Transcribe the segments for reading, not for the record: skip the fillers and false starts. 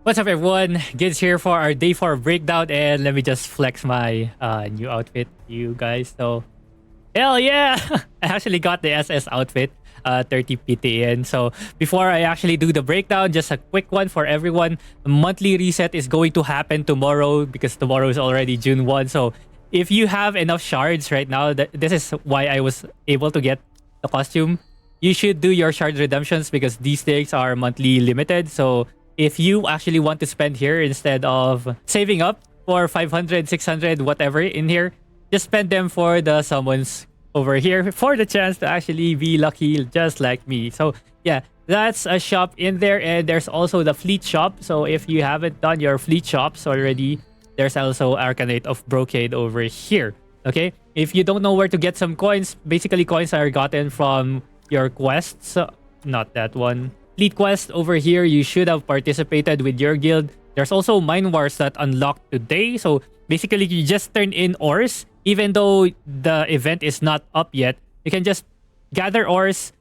What's up, everyone? Gids here for our day 4 breakdown, and let me just flex my new outfit, you guys. So, hell yeah! I actually got the SS outfit, 30 PTN. So, before I actually do the breakdown, just a quick one for everyone. The monthly reset is going to happen tomorrow because tomorrow is already June 1. So, if you have enough shards right now, this is why I was able to get the costume. You should do your shard redemptions because these things are monthly limited. So, if you actually want to spend here instead of saving up for 500, 600, whatever in here, just spend them for the summons over here for the chance to actually be lucky just like me. So yeah, that's a shop in there, and there's also the fleet shop. So if you haven't done your fleet shops already, there's also Arcanate of Brocade over here. Okay, if you don't know where to get some coins, basically coins are gotten from your quests. Not that one. Fleet quest over here, you should have participated with your guild. There's also mine wars that unlocked today. So basically, you just turn in ores. Even though the event is not up yet, you can just gather ores,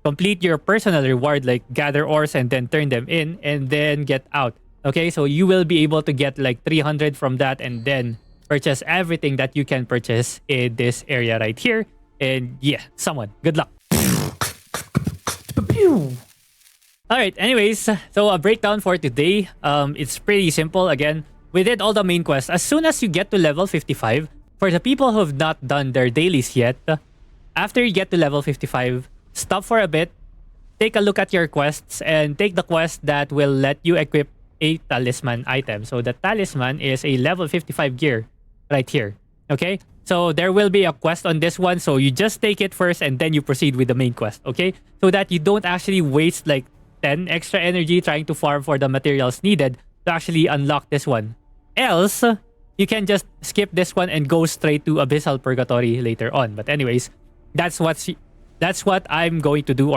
complete your personal reward, like gather ores and then turn them in and then get out. Okay, so you will be able to get like 300 from that and then purchase everything that you can purchase in this area right here. And yeah, someone, good luck. Alright, anyways, so a breakdown for today. It's pretty simple. Again, we did all the main quests. As soon as you get to level 55, for the people who have not done their dailies yet, after you get to level 55, stop for a bit, take a look at your quests, and take the quest that will let you equip a talisman item. So the talisman is a level 55 gear right here. Okay? So there will be a quest on this one. So you just take it first and then you proceed with the main quest. Okay? So that you don't actually waste like 10 extra energy trying to farm for the materials needed to actually unlock this one. Else, you can just skip this one and go straight to Abyssal Purgatory later on. But anyways, that's what I'm going to do,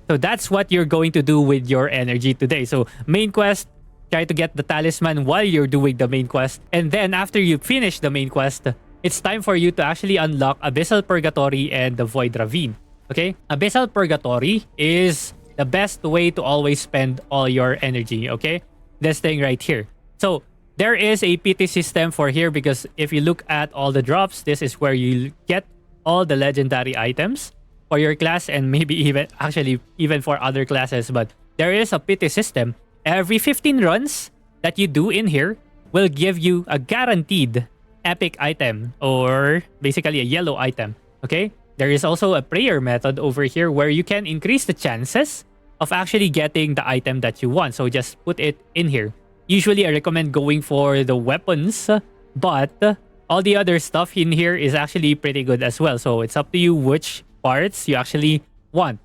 so that's what you're going to do with your energy today. So main quest, try to get the talisman while you're doing the main quest. And then after you finish the main quest, it's time for you to actually unlock Abyssal Purgatory and the Void Ravine. Okay? Abyssal Purgatory is the best way to always spend all your energy, okay? This thing right here. So, there is a PT system for here because if you look at all the drops, this is where you get all the legendary items for your class and maybe even for other classes. But there is a PT system. Every 15 runs that you do in here will give you a guaranteed epic item or basically a yellow item, okay? There is also a prayer method over here where you can increase the chances of actually getting the item that you want. So just put it in here. Usually I recommend going for the weapons, but all the other stuff in here is actually pretty good as well. So it's up to you which parts you actually want.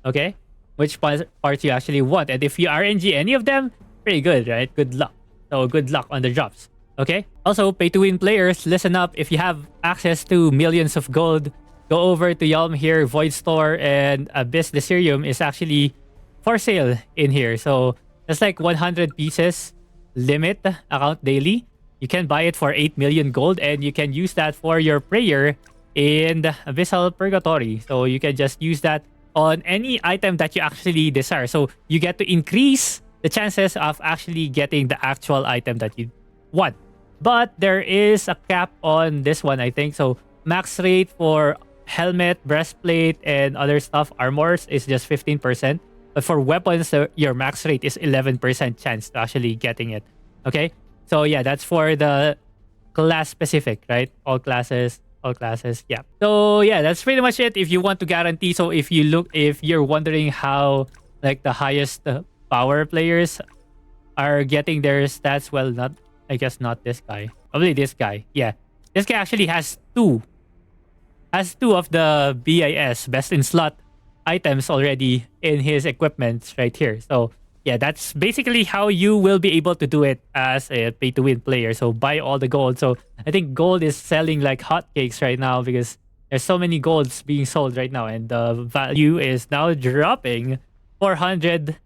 Okay? Which parts you actually want. And if you RNG any of them, pretty good, right? Good luck. So good luck on the drops. Okay? Also, pay-to-win players, listen up. If you have access to millions of gold, go over to Yalm here, Void Store, and Abyss Delirium is actually for sale in here. So that's like 100 pieces limit account daily. You can buy it for 8 million gold and you can use that for your prayer in the Abyssal Purgatory. So you can just use that on any item that you actually desire. So you get to increase the chances of actually getting the actual item that you want. But there is a cap on this one, I think. So max rate for helmet, breastplate, and other stuff, armors, is just 15%. But for weapons, your max rate is 11% chance to actually getting it. Okay? So yeah, that's for the class specific, right? All classes, yeah. So yeah, that's pretty much it. If you want to guarantee, so if you're wondering how like the highest power players are getting their stats, well, I guess not this guy. Probably this guy. Yeah. This guy actually has two of the BIS, best in slot, items already in his equipment right here. So yeah, that's basically how you will be able to do it as a pay-to-win player. So buy all the gold. So I think gold is selling like hotcakes right now because there's so many golds being sold right now, and the value is now dropping 400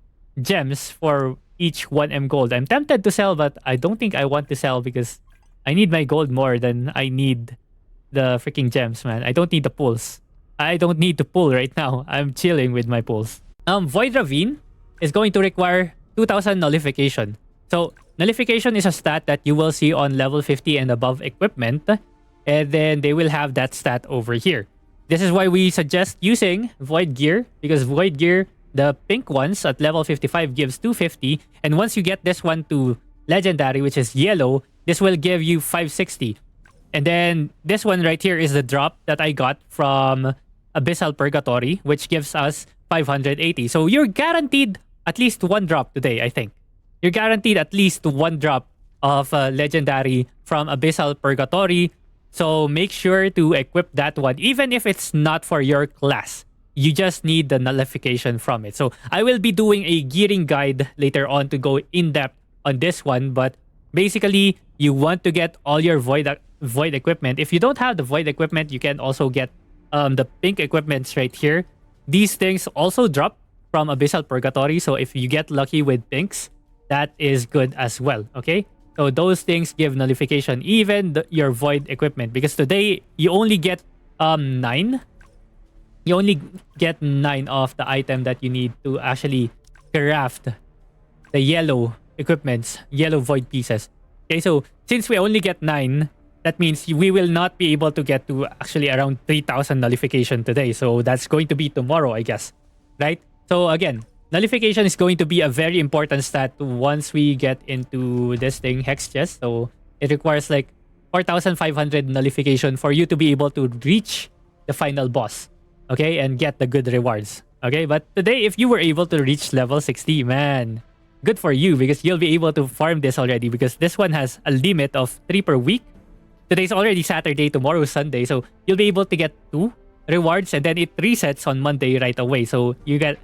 gems for each 1M gold. I'm tempted to sell, but I don't think I want to sell because I need my gold more than I need the freaking gems, man. I don't need the pulls. I don't need to pull right now. I'm chilling with my pulls. Void Ravine is going to require 2,000 nullification. So nullification is a stat that you will see on level 50 and above equipment, and then they will have that stat over here. This is why we suggest using Void Gear, because Void Gear, the pink ones at level 55 gives 250, and once you get this one to Legendary, which is yellow, this will give you 560. And then this one right here is the drop that I got from Abyssal Purgatory, which gives us 580. So you're guaranteed at least one drop today, I think. You're guaranteed at least one drop of Legendary from Abyssal Purgatory. So make sure to equip that one, even if it's not for your class. You just need the nullification from it. So I will be doing a gearing guide later on to go in depth on this one. But basically, you want to get all your void equipment. If you don't have the void equipment, you can also get the pink equipments right here. These things also drop from Abyssal Purgatory. So if you get lucky with pinks, that is good as well. Okay. So those things give nullification, even your void equipment, because today you only get 9. You only get 9 of the item that you need to actually craft the yellow equipments, yellow void pieces. Okay, so since we only get 9, that means we will not be able to get to actually around 3,000 nullification today. So that's going to be tomorrow, I guess. Right? So again, nullification is going to be a very important stat once we get into this thing, Hex Chest. So it requires like 4,500 nullification for you to be able to reach the final boss. Okay, and get the good rewards. Okay, but today, if you were able to reach level 60, man, good for you, because you'll be able to farm this already, because this one has a limit of 3 per week. Today's already Saturday, tomorrow's Sunday, so you'll be able to get 2 rewards, and then it resets on Monday right away. So you get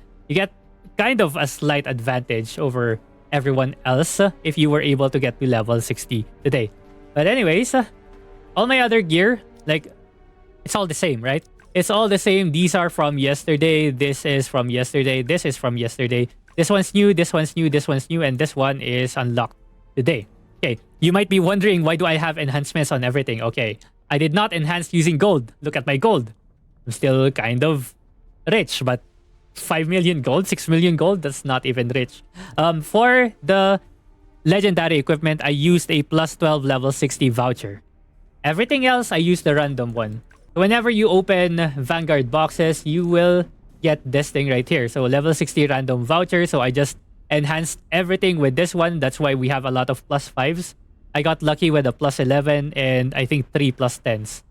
kind of a slight advantage over everyone else if you were able to get to level 60 today. But anyways, all my other gear, like, it's all the same, right? It's all the same. These are from yesterday. This is from yesterday. This is from yesterday. This one's new. This one's new. This one's new. And this one is unlocked today. Okay. You might be wondering, why do I have enhancements on everything? Okay. I did not enhance using gold. Look at my gold. I'm still kind of rich, but 5 million gold, 6 million gold, that's not even rich. For the legendary equipment, I used a plus 12 level 60 voucher. Everything else, I used the random one. Whenever you open Vanguard boxes, you will get this thing right here. So level 60 random voucher. So I just enhanced everything with this one. That's why we have a lot of plus 5s. I got lucky with a plus 11 and I think 3 plus 10s.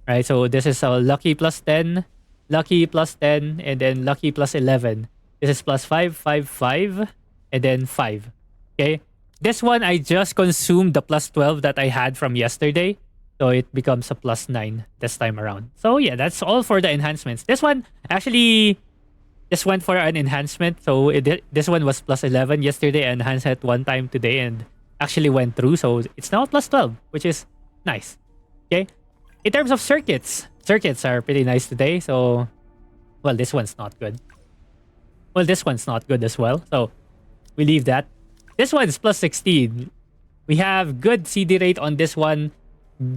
Right? So this is a lucky plus 10, lucky plus 10, and then lucky plus 11. This is plus 5, 5, 5, and then 5. Okay? This one, I just consumed the plus 12 that I had from yesterday. So it becomes a plus 9 this time around. So yeah, that's all for the enhancements. This one actually just went for an enhancement. So this one was plus 11 yesterday. I enhanced it one time today and actually went through. So it's now plus 12, which is nice. Okay. In terms of circuits are pretty nice today. So, well, this one's not good. Well, this one's not good as well. So we leave that. This one's plus 16. We have good CD rate on this one.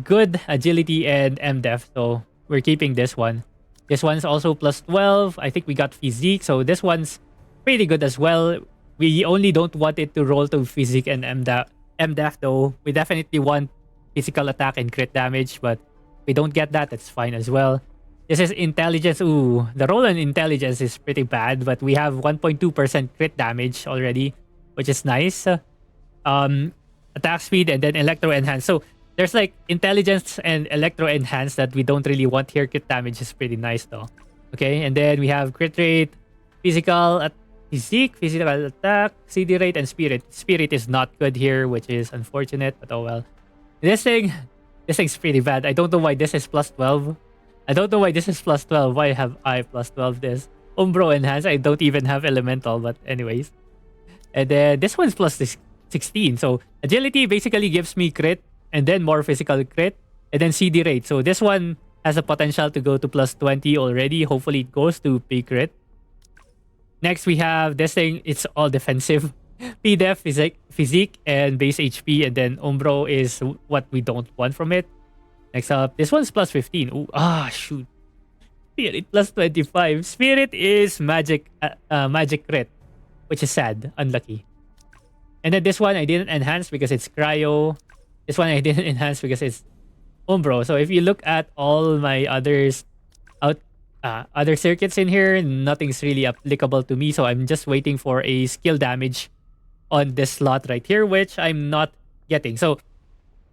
Good agility and MDef, so we're keeping this one. This one's also plus 12. I think we got physique, so this one's pretty good as well. We only don't want it to roll to physique and MDef though. We definitely want physical attack and crit damage, but we don't get that, that's fine as well. This is intelligence. Ooh, the roll on intelligence is pretty bad, but we have 1.2% crit damage already, which is nice. Attack speed and then electro enhance. So there's like intelligence and electro enhance that we don't really want here. Crit damage is pretty nice though. Okay, and then we have crit rate, physical attack, CD rate, and spirit. Spirit is not good here, which is unfortunate, but oh well. This thing's pretty bad. I don't know why this is plus 12. I don't know why this is plus 12. Why have I plus 12 this? Umbro enhance. I don't even have elemental, but anyways. And then this one's plus 16. So agility basically gives me crit and then more physical crit and then CD rate. So this one has a potential to go to plus 20 already. Hopefully it goes to P crit. Next we have this thing. It's all defensive. P-def, physique, and base HP. And then Umbro is what we don't want from it. Next up, this one's plus 15. Ooh, shoot. Spirit plus 25. Spirit is magic crit, which is sad. Unlucky. And then this one I didn't enhance because it's cryo. This one I didn't enhance because it's Umbro. So if you look at all my out other circuits in here, nothing's really applicable to me. So I'm just waiting for a skill damage on this slot right here, which I'm not getting. So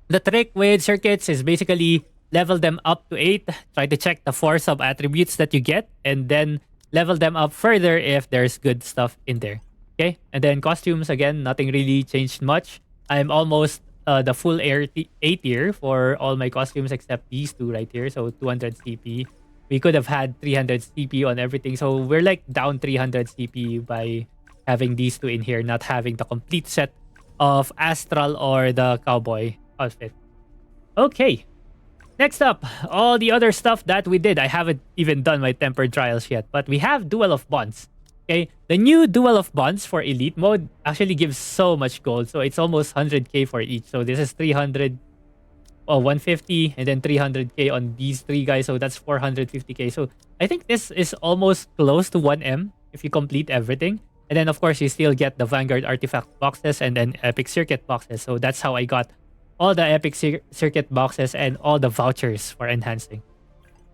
the trick with circuits is basically level them up to 8, try to check the 4 sub attributes that you get, and then level them up further if there's good stuff in there. Okay, and then costumes, again, nothing really changed much. I'm almost the full A tier for all my costumes except these two right here, so 200 CP. We could have had 300 CP on everything, so we're like down 300 CP by having these two in here, not having the complete set of Astral or the Cowboy outfit. Okay, next up, all the other stuff that we did. I haven't even done my Tempered Trials yet, but we have Duel of Bonds. Okay, the new Duel of Bonds for Elite mode actually gives so much gold. So it's almost 100k for each. So this is 300, 150, and then 300k on these three guys. So that's 450k. So I think this is almost close to 1M if you complete everything. And then, of course, you still get the Vanguard Artifact boxes and then Epic Circuit boxes. So that's how I got all the Epic Circuit boxes and all the vouchers for enhancing.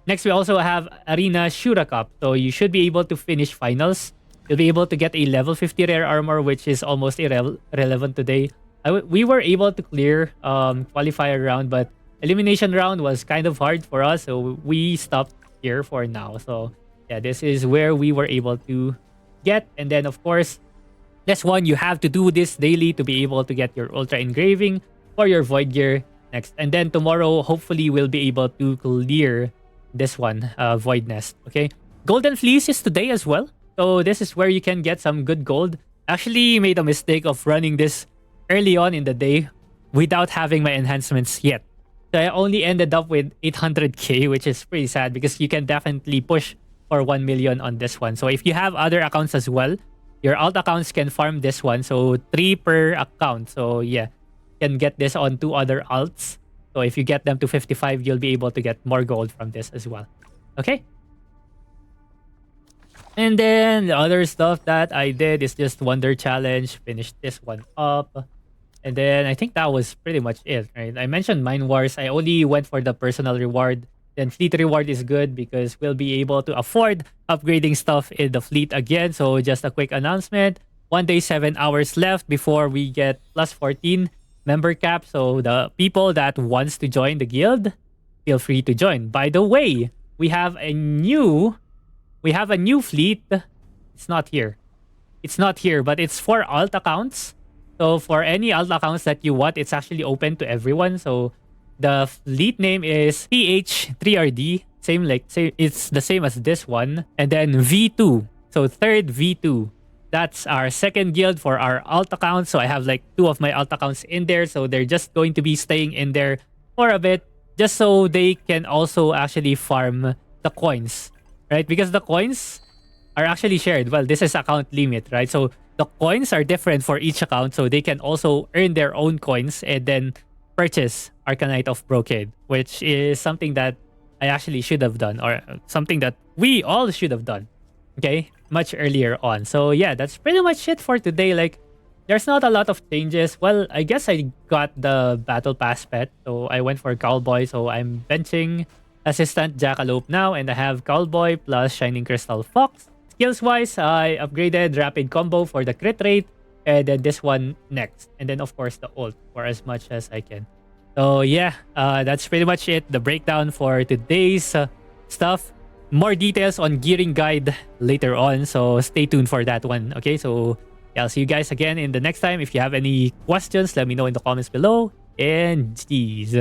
Next, we also have Arena Shura Cup. So you should be able to finish finals. You'll be able to get a level 50 rare armor, which is almost irrelevant today. We were able to clear qualifier round, but elimination round was kind of hard for us. So we stopped here for now. So yeah, this is where we were able to get. And then, of course, this one, you have to do this daily to be able to get your Ultra Engraving for your Void Gear next. And then tomorrow, hopefully, we'll be able to clear this one, Void Nest. Okay, Golden Fleece is today as well. So this is where you can get some good gold. Actually made a mistake of running this early on in the day without having my enhancements yet. So I only ended up with 800k, which is pretty sad because you can definitely push for 1 million on this one. So if you have other accounts as well, your alt accounts can farm this one. So 3 per account. So yeah, you can get this on 2 other alts. So if you get them to 55, you'll be able to get more gold from this as well. Okay. And then the other stuff that I did is just Wonder Challenge. Finished this one up. And then I think that was pretty much it, right? I mentioned Mine Wars. I only went for the personal reward. Then fleet reward is good because we'll be able to afford upgrading stuff in the fleet again. So just a quick announcement. 1 day, 7 hours left before we get plus 14 member cap. So the people that wants to join the guild, feel free to join. By the way, we have a new fleet. It's not here. It's not here, but it's for alt accounts. So for any alt accounts that you want, it's actually open to everyone. So the fleet name is PH3RD. It's the same as this one. And then V2. So third V2. That's our second guild for our alt accounts. So I have like 2 of my alt accounts in there. So they're just going to be staying in there for a bit, just so they can also actually farm the coins, right? Because the coins are actually shared. Well, this is account limit, right? So the coins are different for each account. So they can also earn their own coins and then purchase Arcanite of Brocade, which is something that I actually should have done, or something that we all should have done, okay, much earlier on. So yeah, that's pretty much it for today. Like, there's not a lot of changes. Well, I guess I got the Battle Pass pet, so I went for Cowboy. So I'm benching Assistant Jackalope now, and I have Cowboy plus Shining Crystal Fox. Skills-wise, I upgraded Rapid Combo for the crit rate, and then this one next. And then, of course, the ult for as much as I can. So yeah, that's pretty much it. The breakdown for today's stuff. More details on gearing guide later on. So stay tuned for that one. Okay, so yeah, I'll see you guys again in the next time. If you have any questions, let me know in the comments below. And geez.